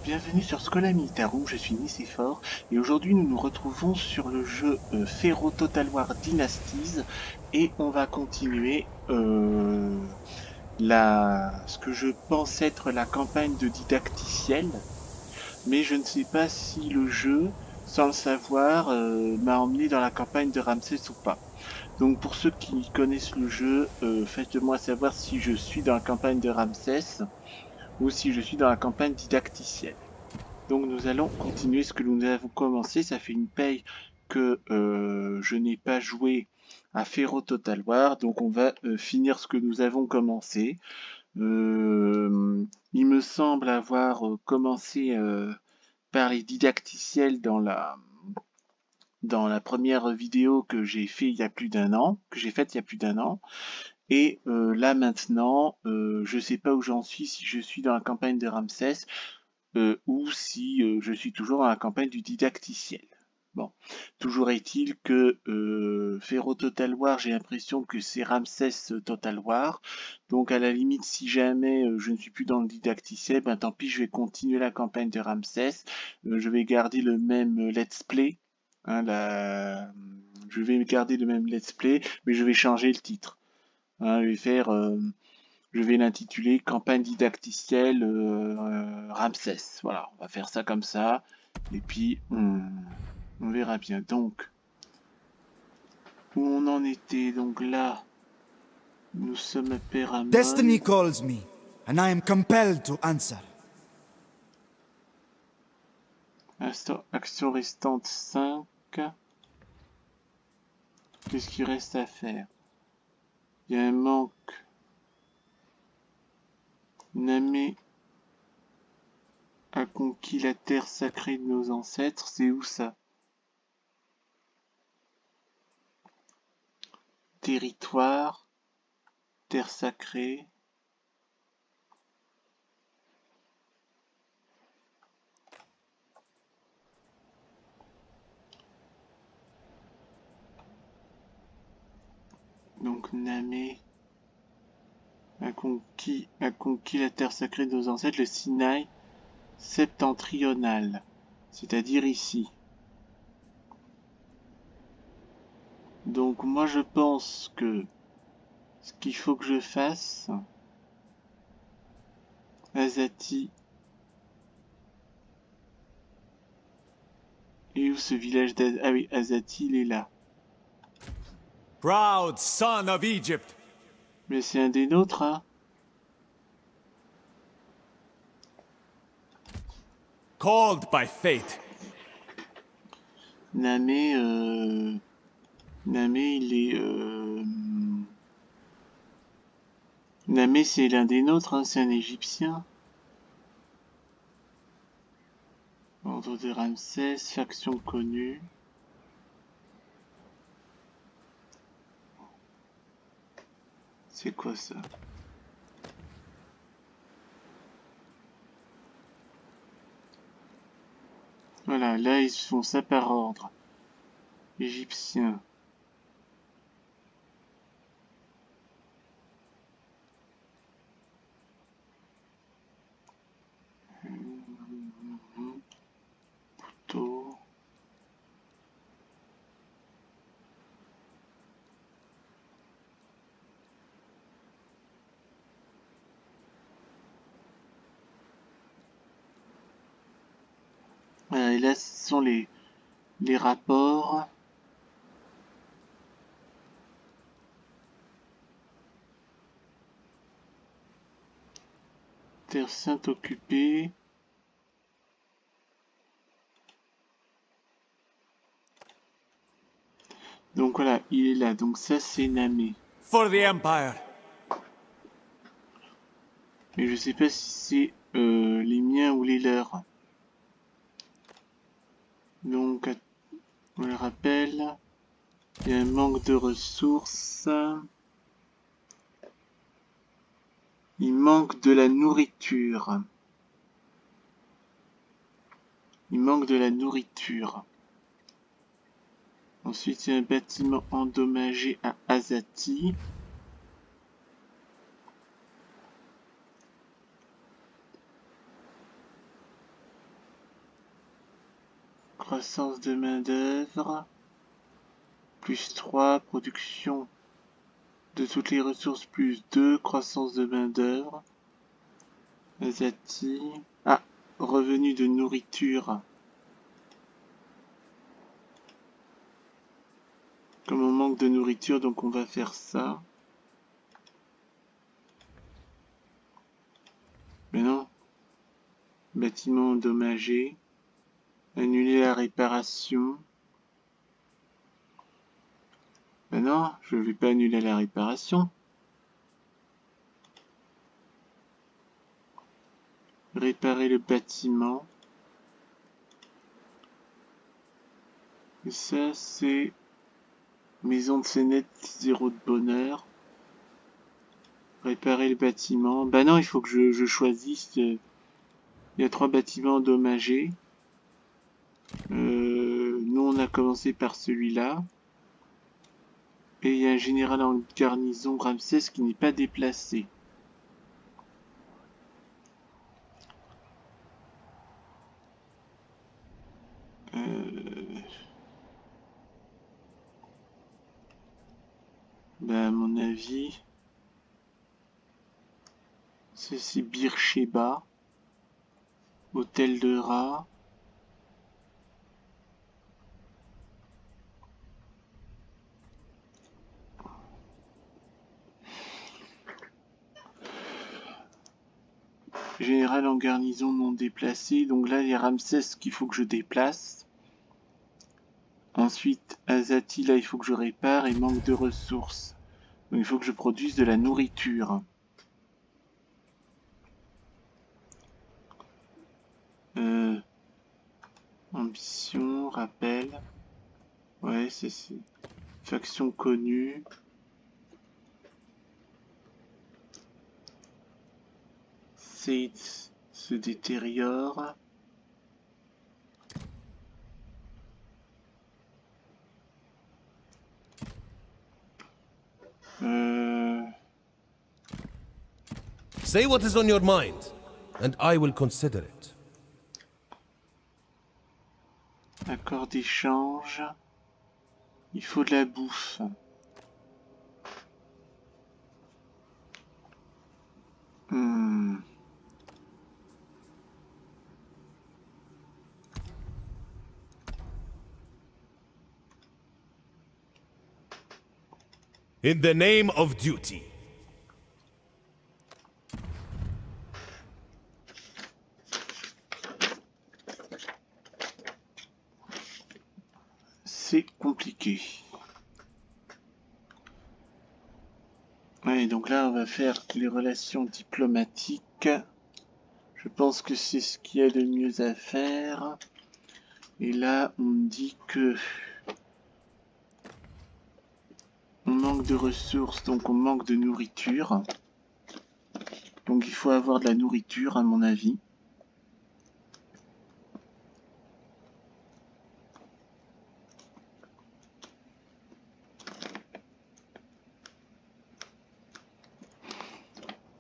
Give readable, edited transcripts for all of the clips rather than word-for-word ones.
Bienvenue sur Schola Militarum, je suis Nicéphore et aujourd'hui nous nous retrouvons sur le jeu Pharaoh Total War Dynasties et on va continuer ce que je pense être la campagne de didacticiel, mais je ne sais pas si le jeu, sans le savoir, m'a emmené dans la campagne de Ramsès ou pas. Donc pour ceux qui connaissent le jeu, faites-moi savoir si je suis dans la campagne de Ramsès ou si je suis dans la campagne didacticielle. Donc nous allons continuer ce que nous avons commencé. Ça fait une paye que je n'ai pas joué à Pharaoh Total War. Donc on va finir ce que nous avons commencé. Il me semble avoir commencé par les didacticiels dans la première vidéo que j'ai fait il y a plus d'un an, Et là maintenant, je sais pas où j'en suis, si je suis dans la campagne de Ramsès, ou si je suis toujours dans la campagne du didacticiel. Bon, toujours est-il que Pharaoh Total War, j'ai l'impression que c'est Ramsès Total War. Donc à la limite, si jamais je ne suis plus dans le didacticiel, ben tant pis, je vais continuer la campagne de Ramsès. Je vais garder le même let's play. Hein, je vais garder le même let's play, mais je vais changer le titre. Hein, je vais l'intituler Campagne didacticielle Ramsès. Voilà, on va faire ça comme ça. Et puis, on verra bien. Donc, où on en était, donc là, nous sommes à Péramon. Destiny calls me, and I am compelled to answer. Action restante 5. Qu'est-ce qu'il reste à faire? Il y a un manque. Namé a conquis la terre sacrée de nos ancêtres. C'est où ça? Territoire, terre sacrée. Donc Namé a conquis la terre sacrée de nos ancêtres, le Sinaï septentrional, c'est-à-dire ici. Donc moi je pense que ce qu'il faut que je fasse, Azati, et où ce village d'Azati? Ah oui, Azati il est là. Proud son of Egypt. Mais c'est un des nôtres, hein. Called by fate. Namé, il est... Namé c'est l'un des nôtres, hein, c'est un Égyptien. Ordre de Ramsès, faction connue. C'est quoi ça? Voilà, là ils font ça par ordre. Égyptien. Couteau. Voilà, et là ce sont les rapports. Terre Sainte occupée. Donc voilà, il est là. Donc ça c'est Namé. For the Empire. Mais je sais pas si c'est les miens ou les leurs. Donc on le rappelle, il y a un manque de ressources. Il manque de la nourriture. Ensuite, il y a un bâtiment endommagé à Azati. croissance de main-d'œuvre, plus 3, production de toutes les ressources, plus 2, croissance de main-d'œuvre. Azati. Ah, revenu de nourriture. Comme on manque de nourriture, donc on va faire ça. Mais non. Bâtiment endommagé. Annuler la réparation. Mais non, je ne vais pas annuler la réparation. Réparer le bâtiment. Et ça, c'est maison de Sénète, 0 de bonheur. Réparer le bâtiment. Bah non, il faut que je choisisse. Il y a 3 bâtiments endommagés. Nous, on a commencé par celui-là. Et il y a un général en garnison Ramsès qui n'est pas déplacé. Ben, à mon avis, c'est Beersheba, hôtel de Ra. Général en garnison non déplacé. Donc là, il y a Ramsès qu'il faut que je déplace. Ensuite, Azati, là, il faut que je répare et manque de ressources. Donc il faut que je produise de la nourriture. Ambition, rappel. Ouais, c'est faction connue. Seeds se détériore. Say what is on your mind, and I will consider it. Accord d'échange. Il faut de la bouffe. In the name of duty. C'est compliqué. Ouais, donc là, on va faire les relations diplomatiques. Je pense que c'est ce qu'il y a de mieux à faire. Et là, on me dit que on manque de ressources, donc on manque de nourriture. Donc il faut avoir de la nourriture, à mon avis.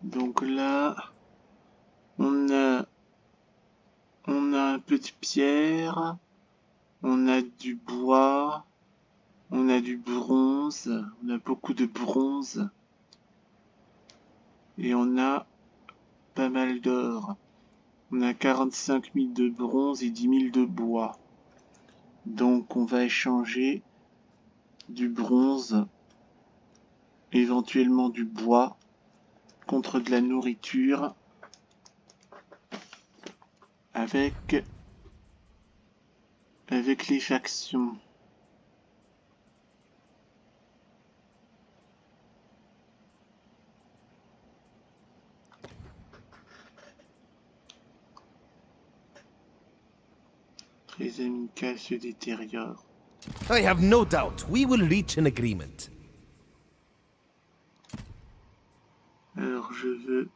Donc là, on a un peu de pierre, on a du bois, on a du bronze, on a beaucoup de bronze. Et on a pas mal d'or. On a 45 000 de bronze et 10 000 de bois. Donc on va échanger du bronze, éventuellement du bois, contre de la nourriture avec les factions. Très amical se détériore. I have no doubt we will reach an agreement. Alors je veux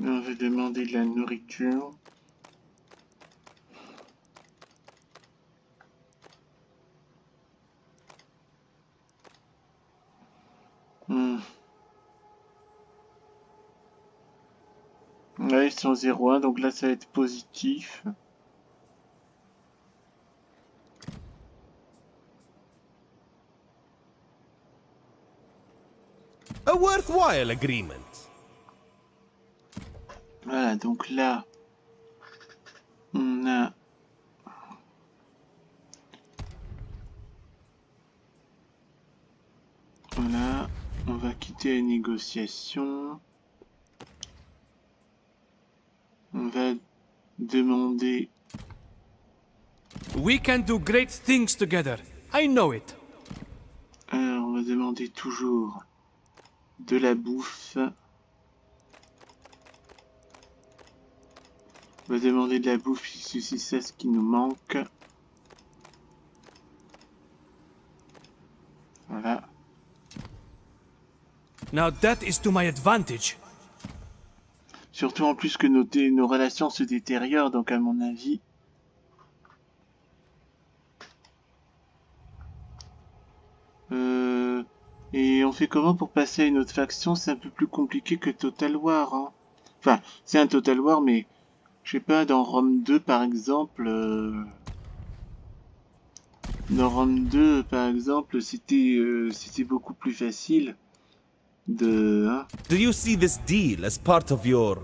on va demander de la nourriture. Ouais, ils sont 0,1, donc là ça va être positif. A worthwhile agreement. Voilà, donc là, on a... Voilà, on va quitter les négociations. On va demander... We can do great things together. I know it. Alors, on va demander toujours de la bouffe. On va demander de la bouffe si c'est ce qui nous manque. Voilà. Now that is to my advantage. Surtout en plus que nos relations se détériorent, donc à mon avis... Et on fait comment pour passer à une autre faction? C'est un peu plus compliqué que Total War, hein. Enfin, c'est un Total War, mais... Je sais pas, dans Rome 2, par exemple... Dans Rome 2, par exemple, c'était beaucoup plus facile de... Hein. Do you see this deal as part of your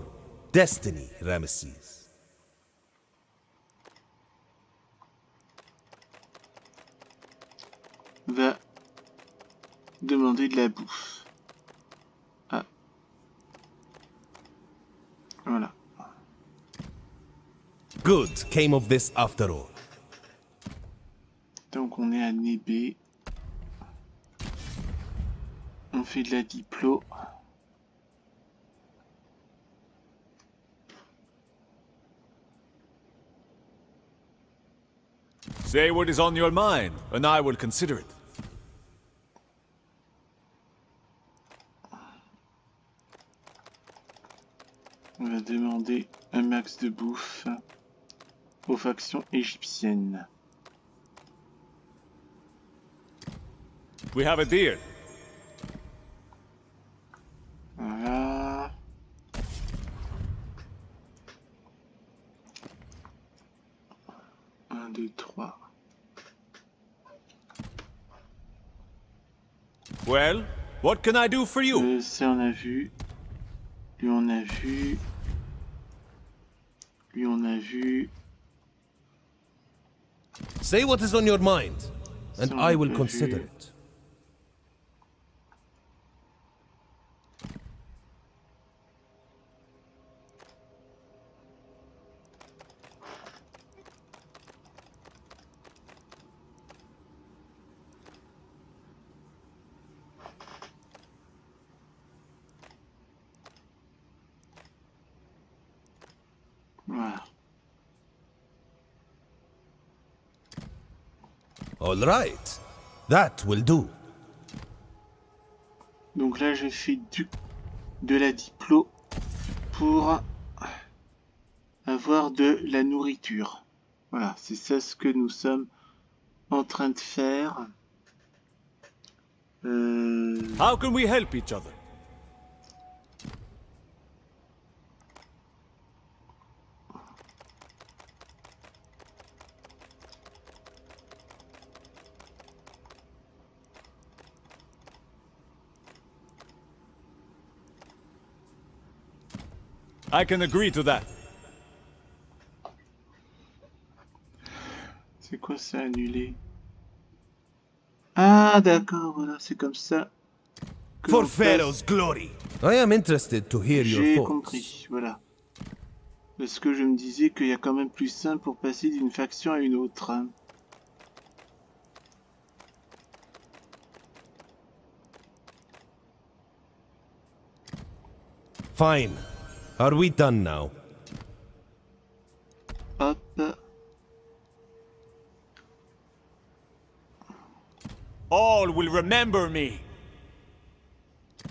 destiny, Ramesses? Va demander de la bouffe. Ah. Voilà. Good came of this after all. Donc on est à Nébé. On fait de la diplo. Say what is on your mind, and I will consider it. On va demander un max de bouffe aux factions égyptiennes. We have a deal. Voilà. Un, deux, trois. Well, what can I do for you? Ça on a vu. Lui on a vu. Lui on a vu. Say what is on your mind, and Ça, on I a will pas consider vu. it. Voilà. All right, that will do. Donc là j'ai fait de la diplo pour avoir de la nourriture. Voilà, c'est ça ce que nous sommes en train de faire. How can we help each other? I can agree to that. C'est quoi ça, annulé? Ah d'accord, voilà, c'est comme ça. que For on passe. Pharaoh's glory. I am interested to hear your J'ai thoughts. compris, voilà. Parce que je me disais qu'il y a quand même plus simple pour passer d'une faction à une autre. Hein. Fine. Are we done now? Hop. All will remember me.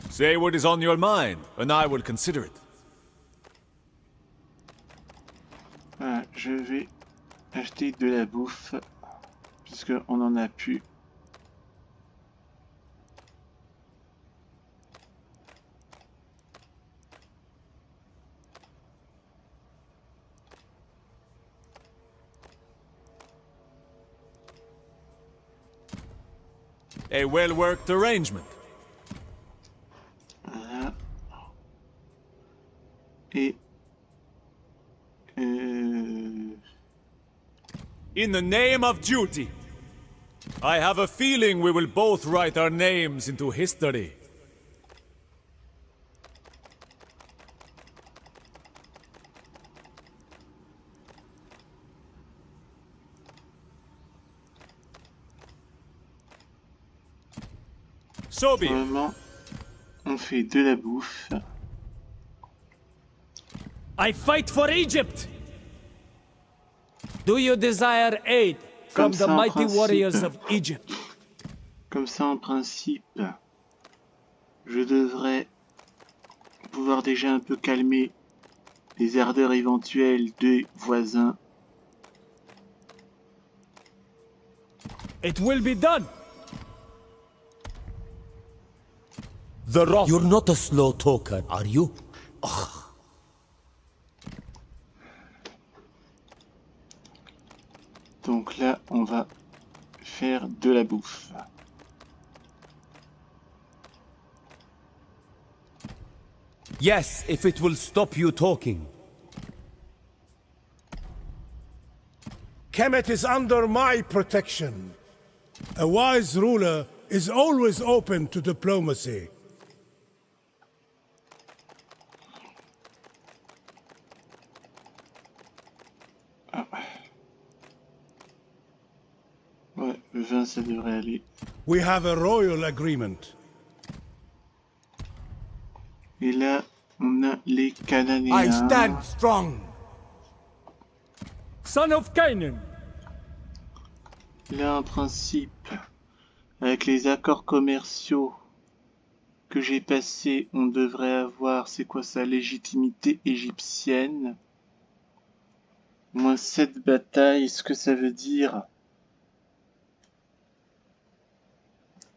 Say what is on your mind, and I will consider it. Voilà, je vais acheter de la bouffe. Puisqu'on en a plus. A well-worked arrangement. Voilà. Et... In the name of duty, I have a feeling we will both write our names into history. So be it. Vraiment, on fait de la bouffe. I fight for Egypt! Do you desire aid from Comme the ça, en mighty principe. warriors of Egypt? Comme ça, en principe, je devrais pouvoir déjà un peu calmer les ardeurs éventuelles des voisins. It will be done! The Roth. You're not a slow talker, are you? Donc là, on va faire de la bouffe. Yes, if it will stop you talking. Kemet is under my protection. A wise ruler is always open to diplomacy. Ouais, le vin, ça devrait aller. We have a royal agreement. Et là, on a les I Cananéens. stand strong. Son of Canaan! Là, en principe, avec les accords commerciaux que j'ai passés, on devrait avoir, c'est quoi sa légitimité égyptienne? Moins 7 batailles, ce que ça veut dire?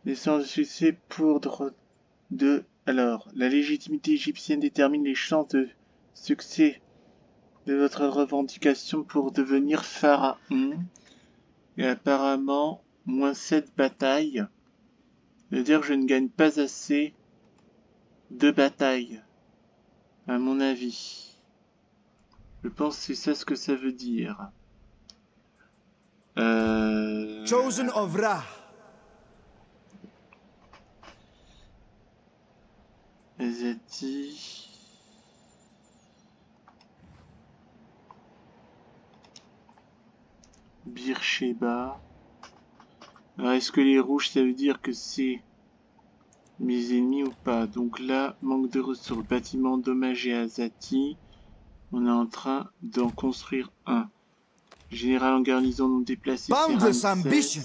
Les chances de succès pour de... Alors, la légitimité égyptienne détermine les chances de succès de votre revendication pour devenir pharaon. Et apparemment, moins 7 batailles. Ça veut dire que je ne gagne pas assez de batailles, à mon avis. Je pense que c'est ça ce que ça veut dire. Chosen of Ra. Azati. Beersheba. Alors, est-ce que les rouges, ça veut dire que c'est mes ennemis ou pas? Donc là, manque de ressources. Bâtiment endommagé à Azati. On est en train d'en construire un. Général en garnison non déplacé. c'est Boundless Ramsès. ambition.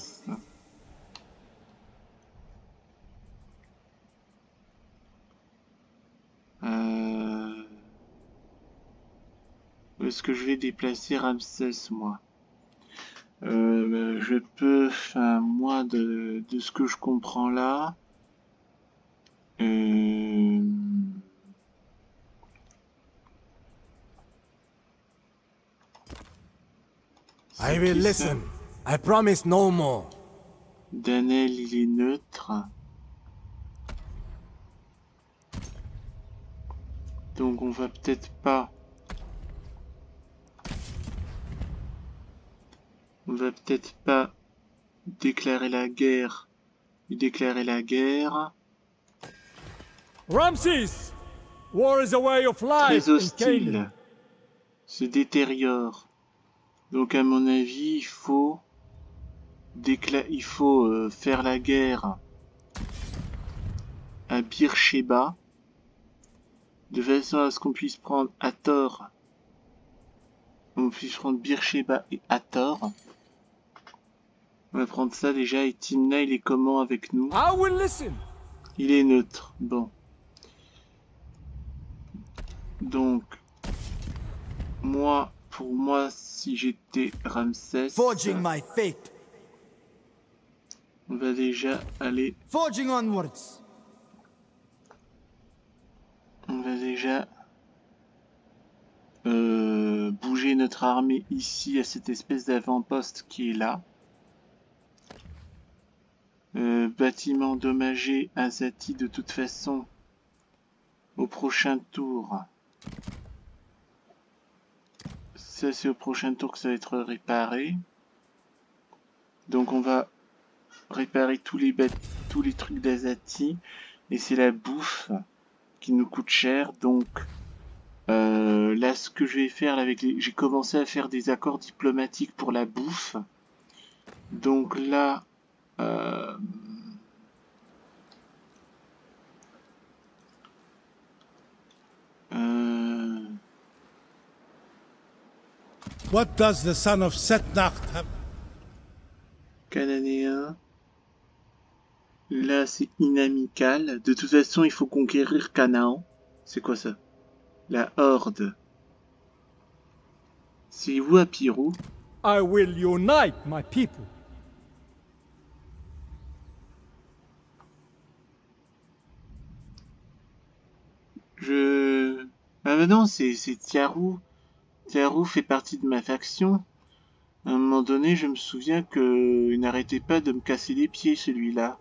Où est-ce que je vais déplacer Ramsès, moi? Je peux, enfin, moi, de ce que je comprends là, I will listen. I promise no more. Danel, il est neutre. Donc on va peut-être pas... On va peut-être pas déclarer la guerre. Lui déclarer la guerre. Ramses! War is a way of life Très in hostile. Canaan. Se détériore. Donc à mon avis, il faut faire la guerre à Beersheba de façon à ce qu'on puisse prendre Hathor. On puisse prendre Beersheba et Hathor. On va prendre ça déjà. Et Timna, il est comment avec nous? I will listen! Il est neutre. Bon. Donc, moi, pour moi, si j'étais Ramsès, Forging my fate. on va déjà aller... Forging onwards. On va déjà bouger notre armée ici à cette espèce d'avant-poste qui est là. bâtiment endommagé, Azati de toute façon. Au prochain tour. Ça c'est au prochain tour que ça va être réparé. Donc on va réparer tous les trucs d'Azati. Et c'est la bouffe qui nous coûte cher. Donc là ce que je vais faire avec les... J'ai commencé à faire des accords diplomatiques pour la bouffe. Donc là... What does the son of Setnacht have? Cananéen. Là, c'est inamical. De toute façon, il faut conquérir Canaan. C'est quoi ça? La Horde. C'est où à Pirou? I will unite my people. Ah mais non, c'est Tiarou. Tiarou fait partie de ma faction. À un moment donné, je me souviens qu'il n'arrêtait pas de me casser les pieds, celui-là.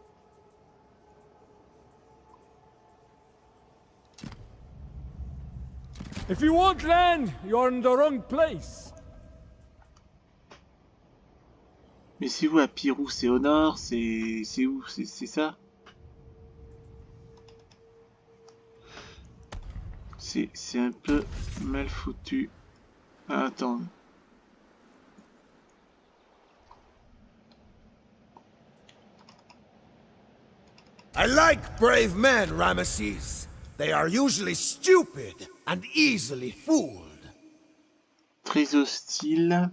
If you want land, you're in the wrong place. Mais c'est où à Pirou? C'est au nord? C'est où? C'est ça? C'est un peu mal foutu. Ah, attends. I like brave men, Ramesses. They are usually stupid and easily fooled. Très hostile.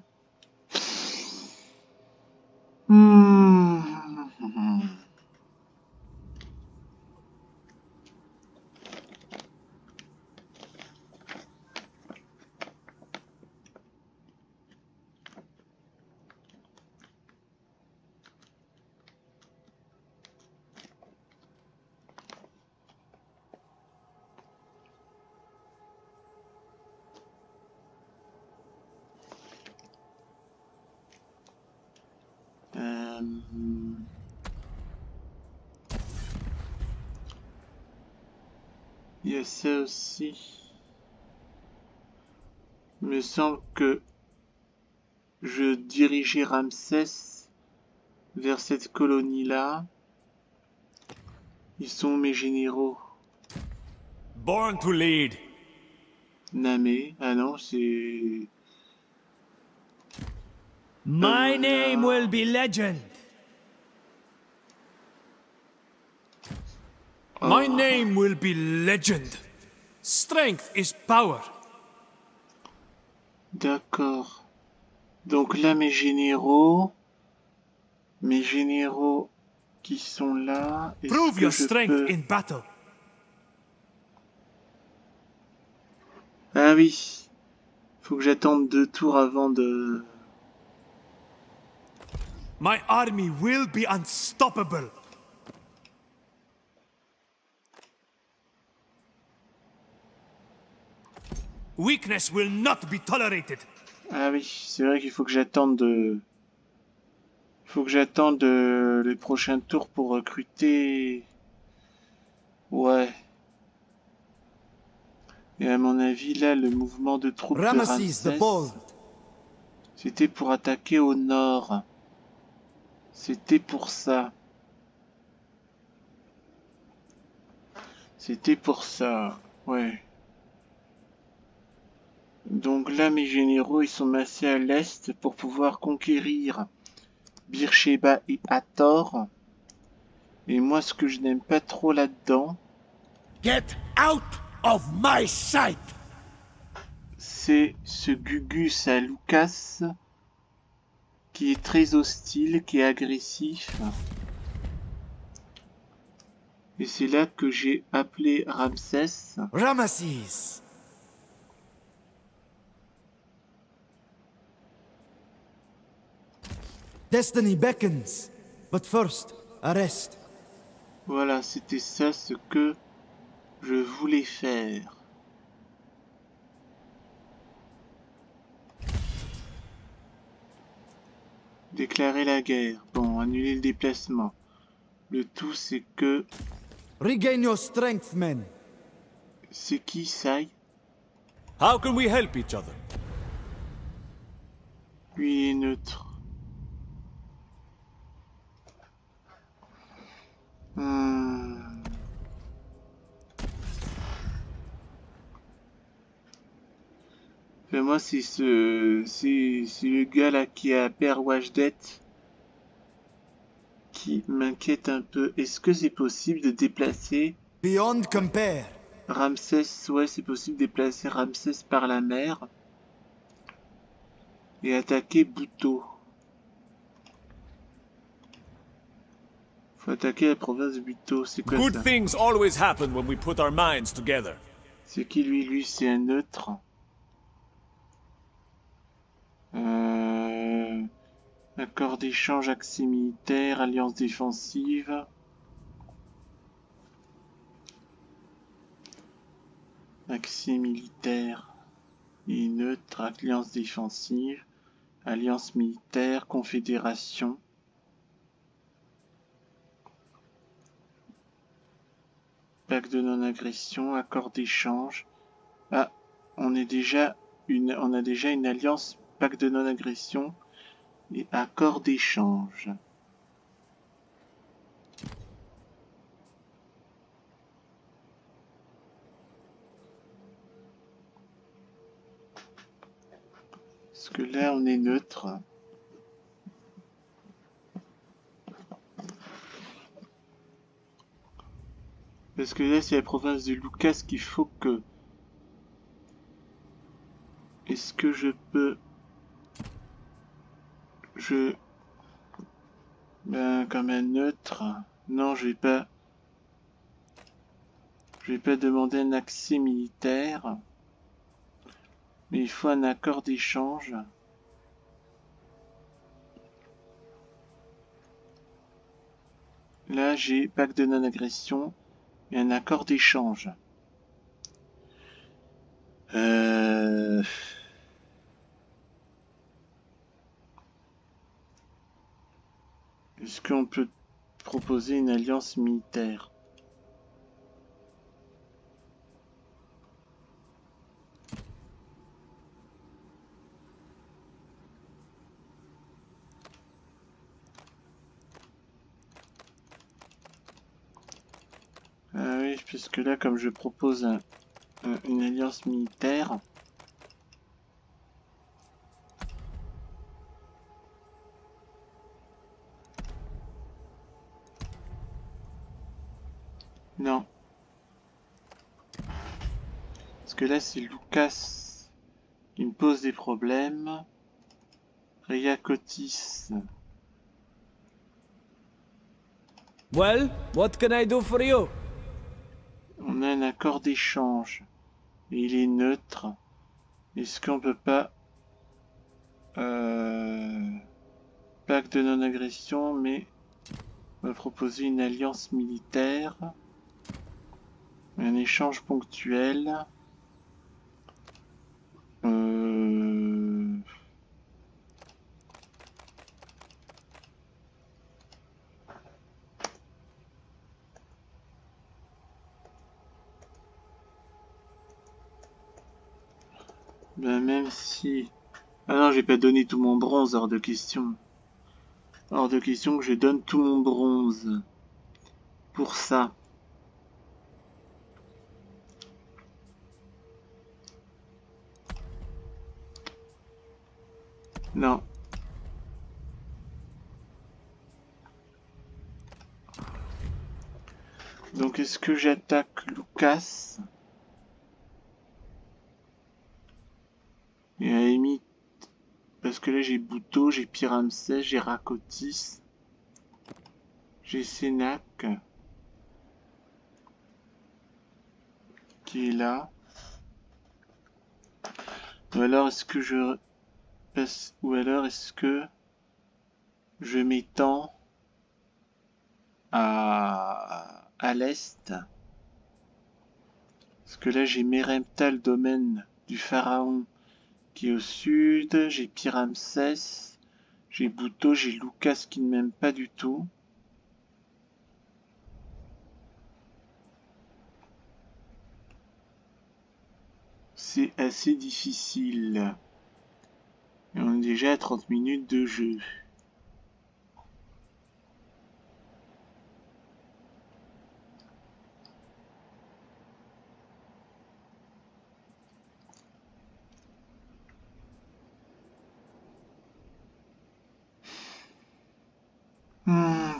Il y a ça aussi. Il me semble que je dirigeais Ramsès vers cette colonie-là. Ils sont mes généraux. Born to lead. Namé. Ah non, c'est... My name will be legend. My name will be legend. Strength is power. D'accord. Donc là, mes généraux qui sont là. Prove your strength in battle. Ah oui. Faut que j'attende 2 tours avant de... My army will be unstoppable. Weakness will not be tolerated. Ah oui, c'est vrai qu'il faut que j'attende les prochains tours pour recruter. Ouais. Et à mon avis, là, le mouvement de troupes de Ramsès, c'était pour attaquer au nord. C'était pour ça. C'était pour ça, ouais. Donc là, mes généraux, ils sont massés à l'est pour pouvoir conquérir Beersheba et Hathor. Et moi, ce que je n'aime pas trop là-dedans... Get out of my sight! C'est ce Gugus à Lucas qui est très hostile, qui est agressif. Et c'est là que j'ai appelé Ramsès. Ramesses! Destiny beckons, but first, arrest. Voilà, c'était ça ce que je voulais faire. Déclarer la guerre. Bon, annuler le déplacement. Le tout, c'est que... Regain your strength, men. C'est qui, Sai? How can we help each other? Lui est neutre. Enfin, moi, c'est le gars là qui a Père Wajdet qui m'inquiète un peu. Est-ce que c'est possible de déplacer Beyond compare. Ramsès? Ouais, c'est possible de déplacer Ramsès par la mer et attaquer Bhutto. Faut attaquer la province de Bhutto. C'est quoi Good ça? things always happen when we put our minds together. C'est qui lui? Lui, c'est un neutre. Accord d'échange, accès militaire, alliance défensive. Accès militaire et neutre, alliance défensive, alliance militaire, confédération. Pacte de non-agression, accord d'échange. Ah, on a déjà une alliance, pacte de non-agression et accord d'échange. Parce que là, on est neutre. Parce que là, c'est la province de Lucas qu'il faut que... Est-ce que je peux... Ben, comme un neutre... Non, je vais pas demander un accès militaire. Mais il faut un accord d'échange. Là, j'ai pacte de non-agression et un accord d'échange. Est-ce qu'on peut proposer une alliance militaire? Ah oui, puisque là, comme je propose une alliance militaire... Non. Parce que là, c'est Lucas qui me pose des problèmes. Riacotis. Well, what can I do for you? On a un accord d'échange. Et il est neutre. Est-ce qu'on peut pas... Pacte de non-agression, mais... On va proposer une alliance militaire. Un échange ponctuel. Ben même si... Ah non, j'ai pas donné tout mon bronze, hors de question. Hors de question que je donne tout mon bronze. Pour ça. Non. Donc est-ce que j'attaque Lucas? Et à la limite, parce que là j'ai Bhutto, j'ai Pyramsès, j'ai Rakotis, j'ai Sénac qui est là. Ou alors est-ce que je passe, ou alors est-ce que je m'étends à l'est? Parce que là j'ai Merempta, le domaine du pharaon qui est au sud, j'ai Pyramsès, j'ai Bhutto, j'ai Lucas qui ne m'aime pas du tout. c'est assez difficile. Et on est déjà à 30 minutes de jeu.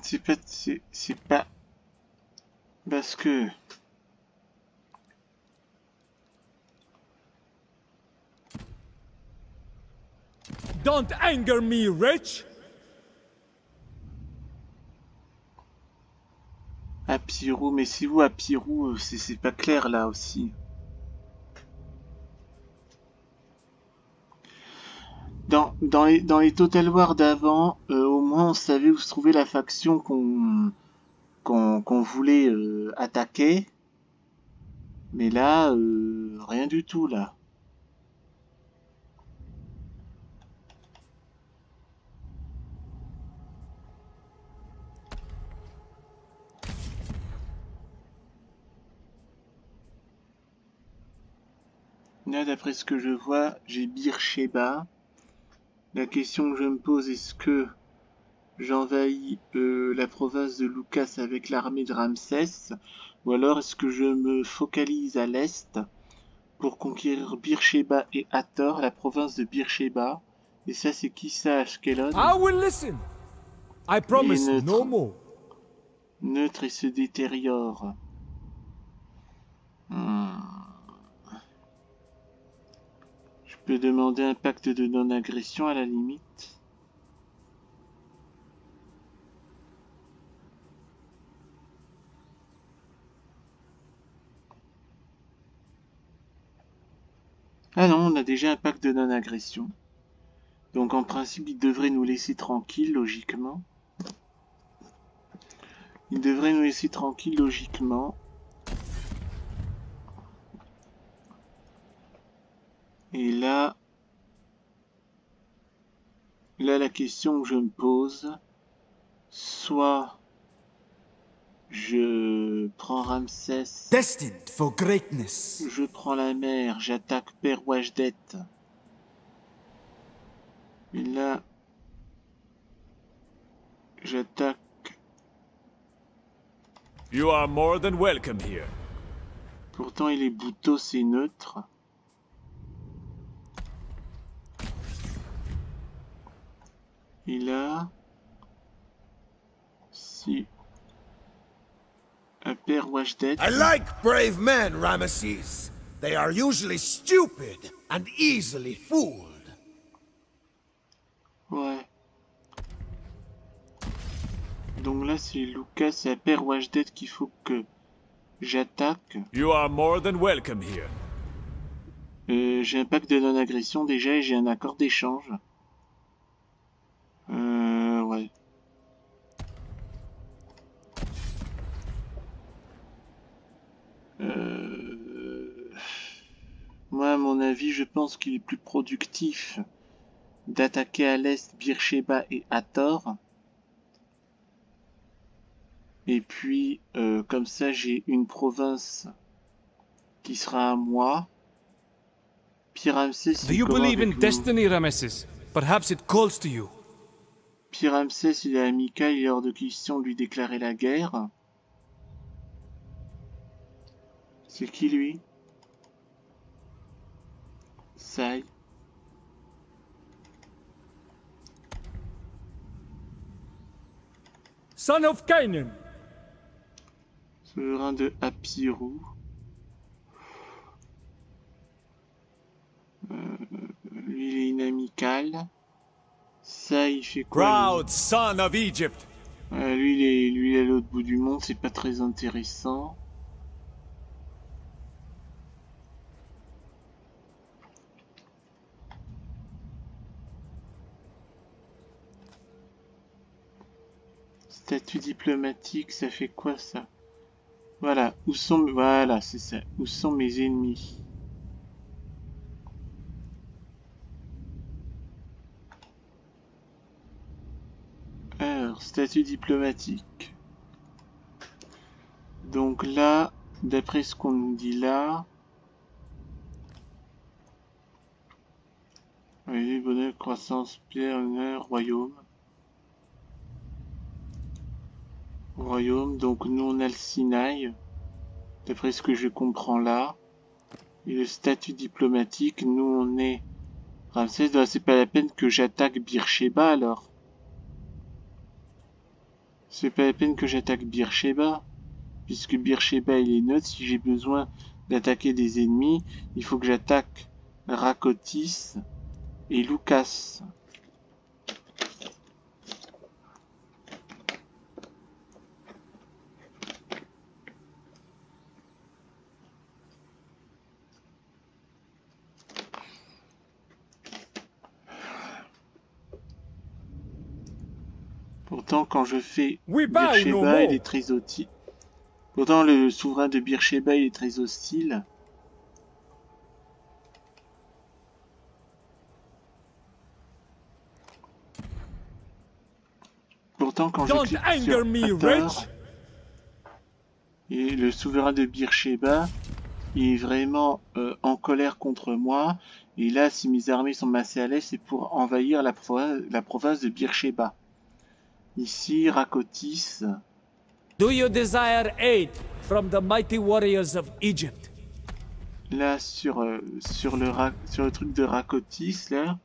C'est pas parce que Don't anger me, Rich! à Pirou, mais c'est où à Pirou? C'est pas clair là aussi. Dans les Total War d'avant, au moins on savait où se trouvait la faction qu'on voulait attaquer. Mais là, rien du tout là. Là, d'après ce que je vois, j'ai Beersheba. La question que je me pose, est-ce que j'envahis la province de Lucas avec l'armée de Ramsès, ou alors est-ce que je me focalise à l'est pour conquérir Beersheba et Hathor, la province de Beersheba. Et ça, c'est qui ça, Ashkelon? I will listen. I promise no more. Neutre et se détériore. Je peux demander un pacte de non-agression à la limite. Ah non, on a déjà un pacte de non-agression. Donc en principe, il devrait nous laisser tranquille, logiquement. Il devrait nous laisser tranquille, logiquement. Et là, la question que je me pose, soit je prends Ramsès, Destined for greatness. je prends la mer, j'attaque Père Wajdet. Et là, j'attaque. You are more than welcome here. Pourtant, il est Boutos et neutre. Et là, si un Père Wajdet. I like brave men, Ramesses. They are usually stupid and easily fooled. Ouais. Donc là, c'est Lucas et Père Wajdet qu'il faut que j'attaque. You are more than welcome here. J'ai un pacte de non-agression déjà et j'ai un accord d'échange. Ouais. Moi, à mon avis, je pense qu'il est plus productif d'attaquer à l'est Beersheba et Hathor. Et puis, comme ça, j'ai une province qui sera à moi. Puis Ramsès, Do you believe in destiny, Ramesses? Perhaps it calls to you. Puis Ramsès, il est amical, il est hors de question de lui déclarer la guerre. C'est qui lui? Sai. Son of Canaan. Souverain de Apirou. Lui, il est inamical. Ça, il fait quoi? Proud son of Egypt. Lui, il est à l'autre bout du monde, c'est pas très intéressant. Statut diplomatique, ça fait quoi ça? Voilà, voilà, c'est ça. Où sont mes ennemis? Alors, statut diplomatique. Donc là, d'après ce qu'on nous dit là, Oui, bonheur, croissance, paix, honneur, royaume. Royaume, donc nous on a le Sinaï, d'après ce que je comprends là. Et le statut diplomatique, nous on est Ramsès, c'est pas la peine que j'attaque Beersheba alors. C'est pas la peine que j'attaque Beersheba, puisque Beersheba il est neutre. Si j'ai besoin d'attaquer des ennemis, il faut que j'attaque Rakotis et Lucas. Pourtant, quand je fais Beersheba, il est très hostile. Pourtant, le souverain de Beersheba, il est très hostile. Pourtant, quand je clique sur Hathor, et le souverain de Beersheba, il est vraiment en colère contre moi. Et là, si mes armées sont massées à l'est, c'est pour envahir la province de Beersheba. Ici, Rakotis. Do you desire aid from the mighty warriors of Egypt? Là, sur le truc de Rakotis, là.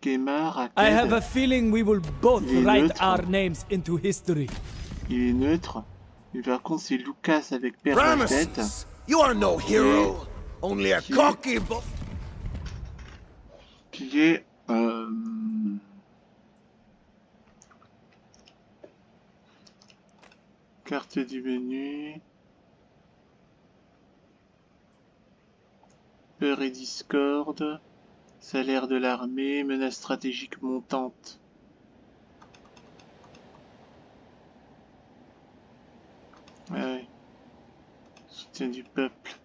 Kema, Raked. I have a feeling we will both write our names into history. Il est neutre. Mais par contre, c'est Lucas avec Père Ramed. You are no hero, only a cocky qui est carte du menu, peur et discorde, salaire de l'armée, menace stratégique montante. Ouais. Soutien du peuple,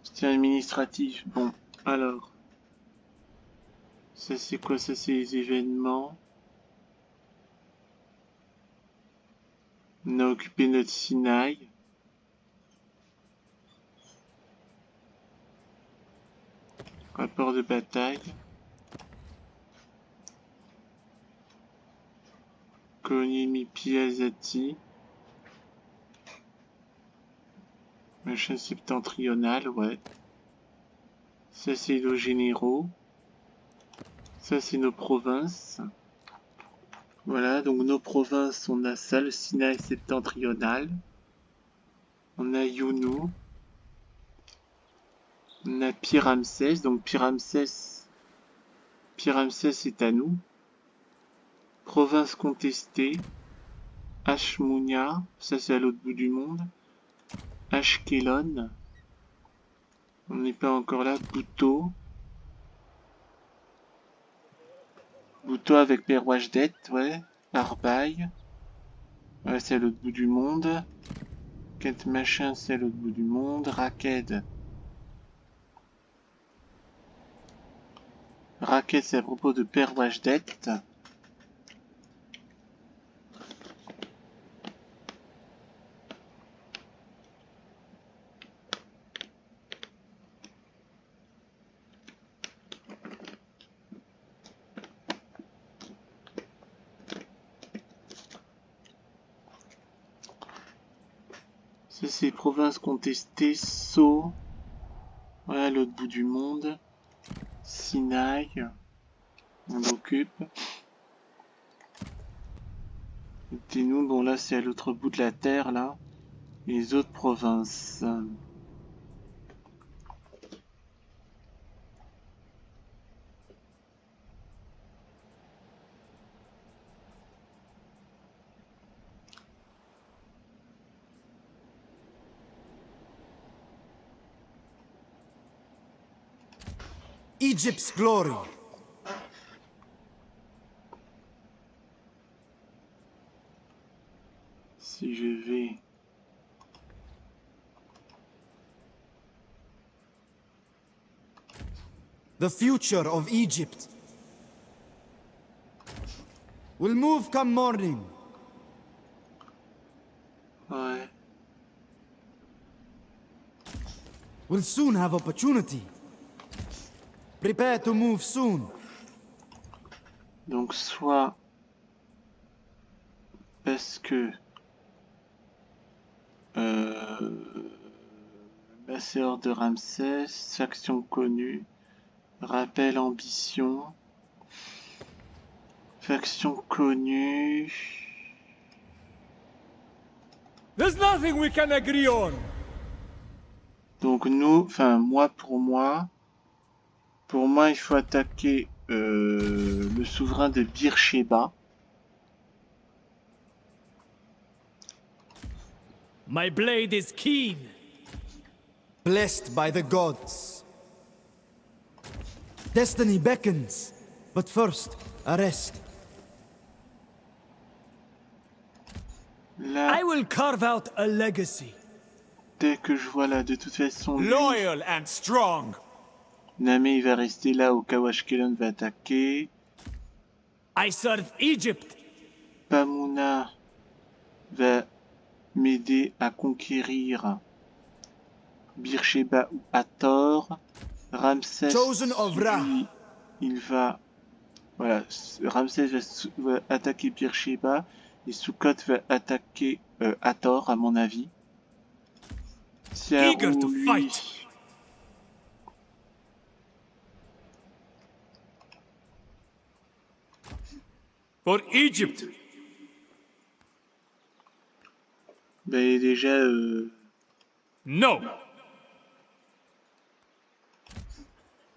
soutien administratif. Bon, alors. Ça c'est quoi? Ça c'est les événements. On a occupé notre Sinaï. Rapport de bataille. Colonie Mipi-Azati. Machin septentrional, ouais. Ça c'est nos généraux. Ça c'est nos provinces. Voilà, donc nos provinces, on a ça, le Sinaï septentrional. On a Younou. On a Pi-Ramsès, donc Pi-Ramsès est à nous. Province contestée. Ashmounia, ça c'est à l'autre bout du monde. Ashkelon. On n'est pas encore là. Bouto. Bouto avec Père Wajdet, ouais. Arbaï. Ouais, c'est à l'autre bout du monde. Kent Machin, c'est à l'autre bout du monde. Raked. Raked, c'est à propos de Père Wajdet. Ça c'est province contestée, Sceaux, voilà l'autre bout du monde, Sinaï, on l'occupe. Et nous, bon là c'est à l'autre bout de la terre là, les autres provinces. Egypt's glory. Si je vais... The future of Egypt will move come morning. Ouais. We'll soon have opportunity. Prepare to move soon. Donc soit parce que Masseur de Ramsès, faction connue, rappel ambition, faction connue. There's nothing we can agree on. Donc nous, enfin pour moi, il faut attaquer le souverain de Beersheba. My blade is keen. Blessed by the gods. Destiny beckons. But first, a rest. Là, I will carve out a legacy. dès que je vois là, de toute façon, lui, Loyal and strong. Namé il va rester là au cas où Ashkelon va attaquer. I serve Egypt. Pamuna va m'aider à conquérir Beersheba ou Hathor. Ramsès, Chosen of Ra. lui, il va... Voilà, Ramsès va attaquer Beersheba et Sukkot va attaquer Hathor, à mon avis. Eager to lui, fight. For Egypt. ben, il est déjà... No.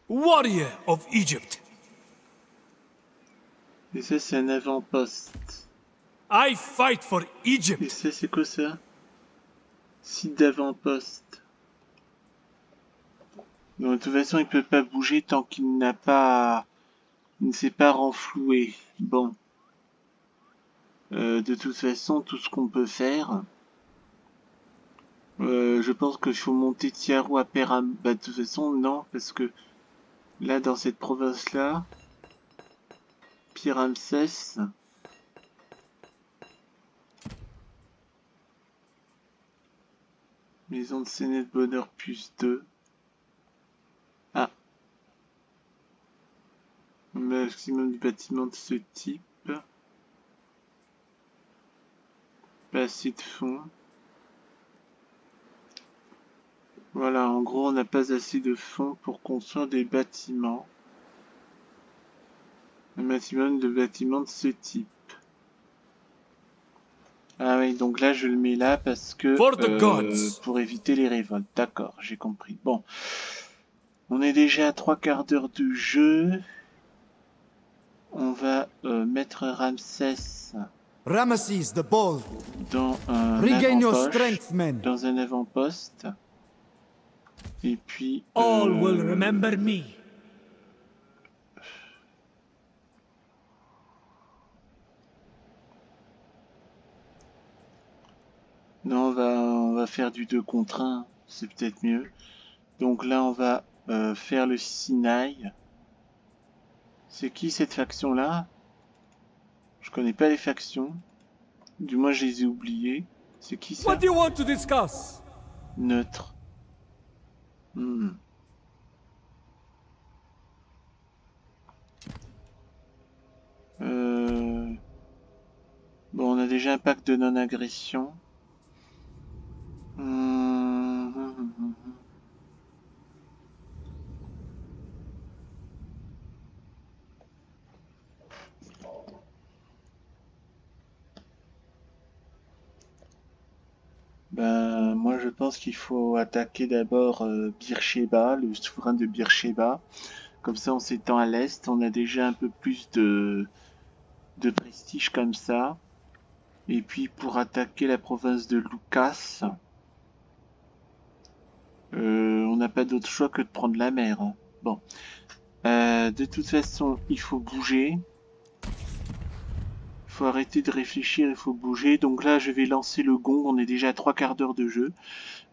Warrior of Egypt. Et ça, c'est un avant-poste. I fight for Et Egypt. ça, c'est quoi ça? Site d'avant-poste. Donc, de toute façon, il peut pas bouger tant qu'il n'a pas... Il ne s'est pas renfloué. Bon. De toute façon, tout ce qu'on peut faire... je pense qu'il faut monter Tiarou à Péram. Bah, de toute façon, non, parce que... Là, dans cette province-là... Pyramsès... Maison de Sénat de Bonheur plus 2. Ah. Maximum du bâtiment de ce type. Pas assez de fonds. Voilà, en gros, on n'a pas assez de fonds pour construire des bâtiments. Un maximum de bâtiments de ce type. Ah oui, donc là je le mets là parce que For the gods. pour éviter les révoltes. D'accord, j'ai compris. Bon, on est déjà à 3/4 d'heure de jeu. On va mettre Ramsès Ramesses the Bold. dans un Regain your avant-poste. strength, men. Dans un avant-poste. Et puis. All will remember me. Non, on va faire du 2 contre 1, c'est peut-être mieux. Donc là, on va faire le Sinaï. C'est qui cette faction-là? Je connais pas les factions. Du moins, je les ai oubliées. C'est qui ça? What do you want to discuss? Neutre. Hmm. Bon, on a déjà un pacte de non-agression. Ben, moi je pense qu'il faut attaquer d'abord Beersheba, le souverain de Beersheba. Comme ça on s'étend à l'est, on a déjà un peu plus de prestige comme ça. Et puis pour attaquer la province de Lucas, on n'a pas d'autre choix que de prendre la mer. Hein. Bon, de toute façon il faut bouger. Il faut arrêter de réfléchir, il faut bouger. Donc là je vais lancer le gong, on est déjà à 3/4 d'heure de jeu.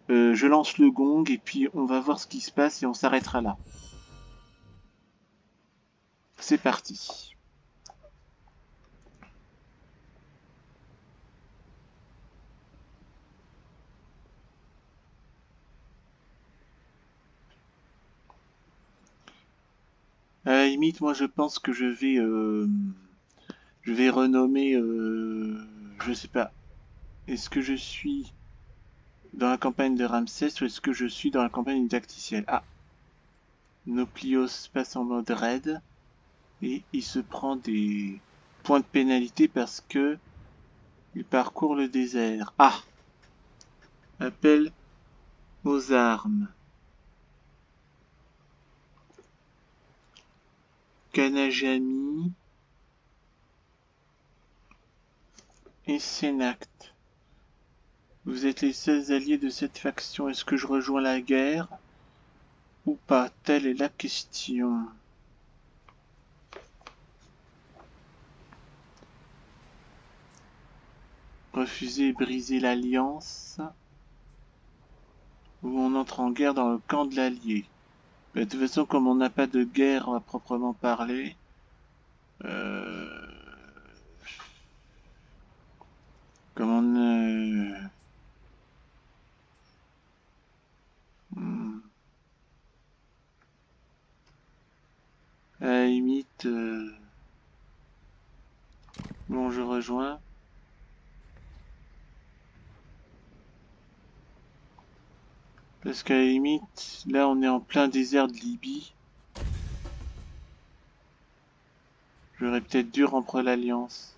Je lance le gong et puis on va voir ce qui se passe et on s'arrêtera là. C'est parti. limite, moi je pense que je vais renommer, je sais pas, est-ce que je suis dans la campagne de Ramsès ou est-ce que je suis dans la campagne du Didacticiel? Ah, Noplios passe en mode raid et il se prend des points de pénalité parce que il parcourt le désert. Ah, appel aux armes. Kanajami et Sénact. Vous êtes les seuls alliés de cette faction. Est-ce que je rejoins la guerre ou pas? Telle est la question. Refuser et briser l'alliance. Ou on entre en guerre dans le camp de l'allié. De toute façon, comme on n'a pas de guerre à proprement parler, comme on à la limite, bon, je rejoins. Parce qu'à la limite, là on est en plein désert de Libye. J'aurais peut-être dû rompre l'alliance.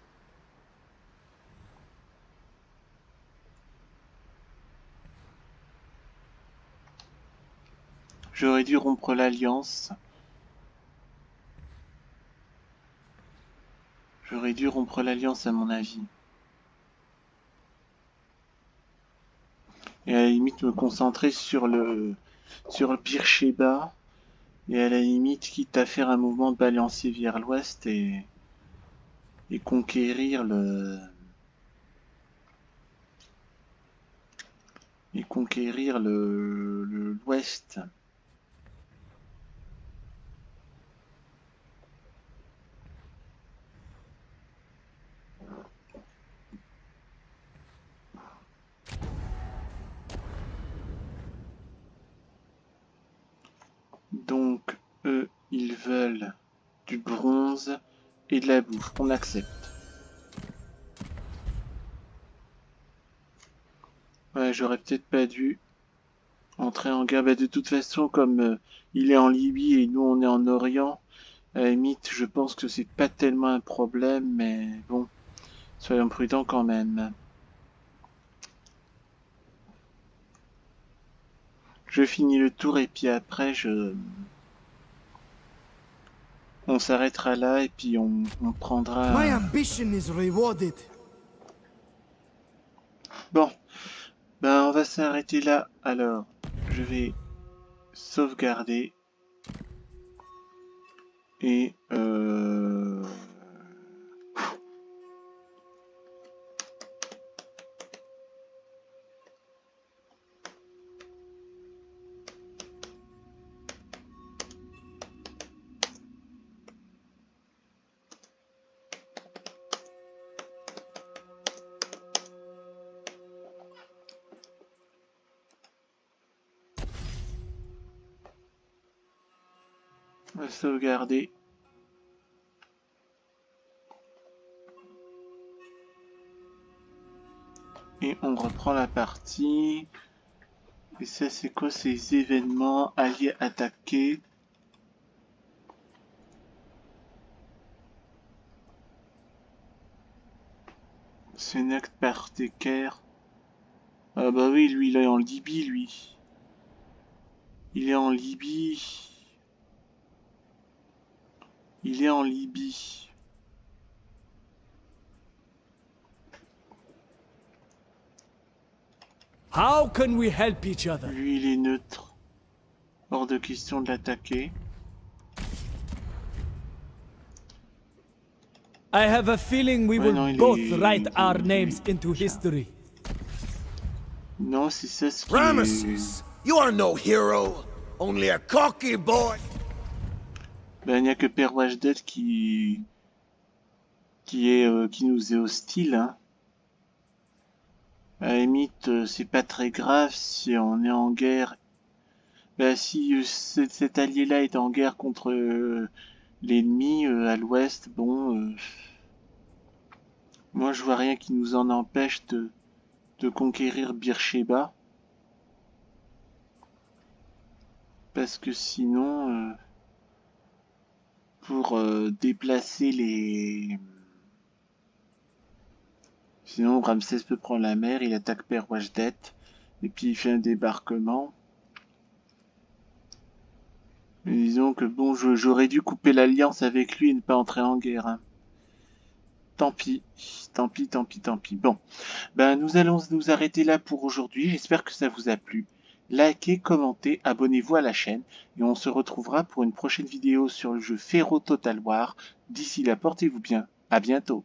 J'aurais dû rompre l'alliance. J'aurais dû rompre l'alliance à mon avis. Et à la limite me concentrer sur le Beersheba. Et à la limite, quitte à faire un mouvement balancier vers l'ouest et conquérir l'ouest. Donc, eux, ils veulent du bronze et de la bouffe. On accepte. Ouais, j'aurais peut-être pas dû entrer en guerre. Bah, de toute façon, comme il est en Libye et nous on est en Orient, à la limite, je pense que c'est pas tellement un problème, mais bon, soyons prudents quand même. Je finis le tour et puis après on s'arrêtera là et puis on prendra. My ambition is rewarded. Bon, ben on va s'arrêter là. Alors, je vais sauvegarder et on va sauvegarder. Et on reprend la partie. Et ça, c'est quoi ces événements? Alliés attaqués. Sénact Parteker. Ah bah oui, lui, il est en Libye, lui. Il est en Libye. Il est en Libye. How can we help each other? Lui, il est neutre. Hors de question de l'attaquer. I have a feeling we will non, both write our names into history. Non, c'est ça ce qui Ramesses, you are no hero, only a cocky boy. Ben, il n'y a que Père Washdel qui nous est hostile, hein. À la limite, c'est pas très grave si on est en guerre. Ben, si cet allié-là est en guerre contre L'ennemi à l'ouest, bon... moi, je vois rien qui nous en empêche de conquérir Beersheba. Parce que sinon... pour déplacer les... Sinon, Ramsès peut prendre la mer, il attaque Père Wajdet, et puis il fait un débarquement. Mais disons que bon, j'aurais dû couper l'alliance avec lui et ne pas entrer en guerre. Hein. Tant pis, tant pis, tant pis, tant pis. Bon, ben nous allons nous arrêter là pour aujourd'hui. J'espère que ça vous a plu. Likez, commentez, abonnez-vous à la chaîne et on se retrouvera pour une prochaine vidéo sur le jeu Pharaoh Total War. D'ici là, portez-vous bien. À bientôt.